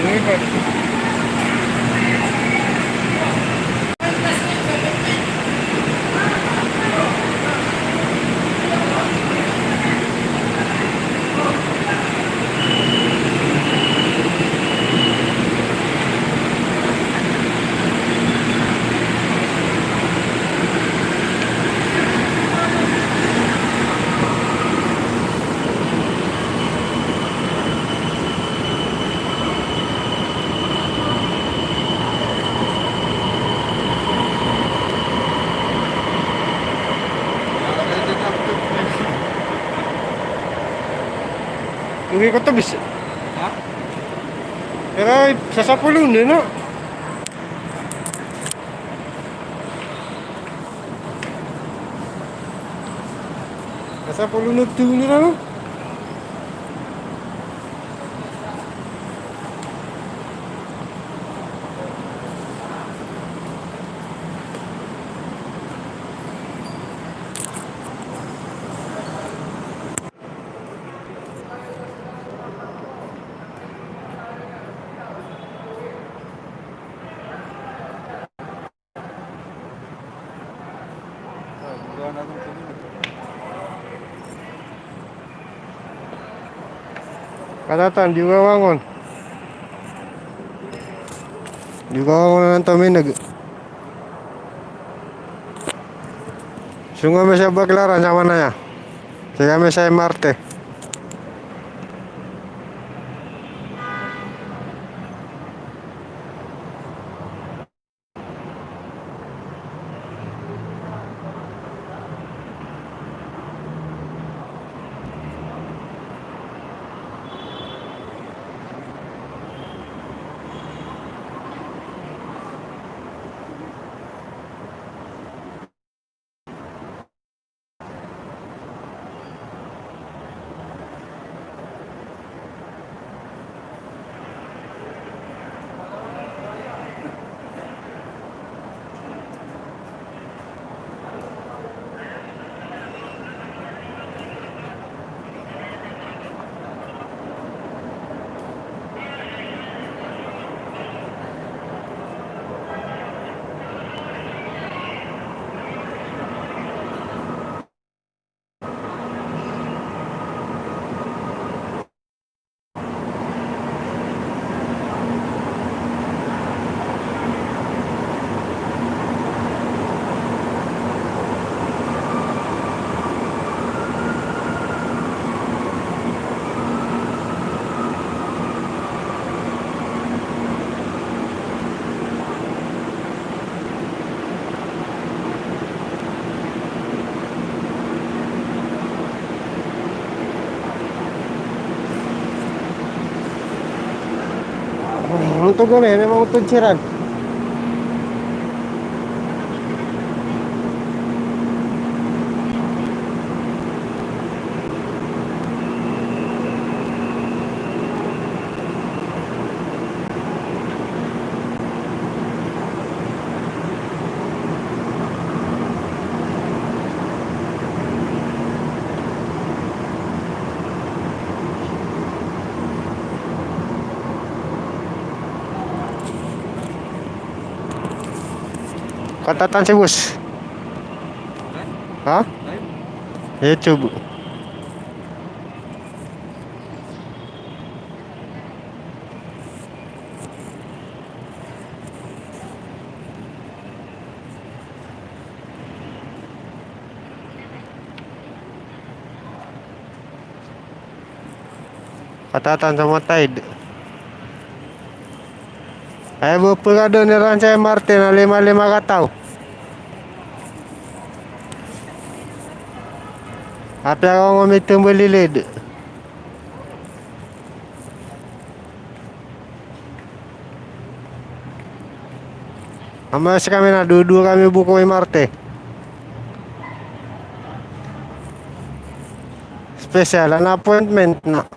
Lumipat. Uwi ko to bis. Ha? Pero sa sapulun din, no? Sa sapulun nagtuloy na, no? Gawa natin kanina. Katatan, di wawangon. Di wawangon na ng taminag. Sungo mo siya baklaran sama na ya. Kaya kami sa Marte. Ang tugon eh, may mga utod siran. Katatan si bus. Ha? YouTube. Katatan sama Tide. Ay bupagado ni Rancay Martin na 5-5 kataw. Api ako ngumitong balilid. Amas kami na dudu kami buko ni Marte. Special an appointment na.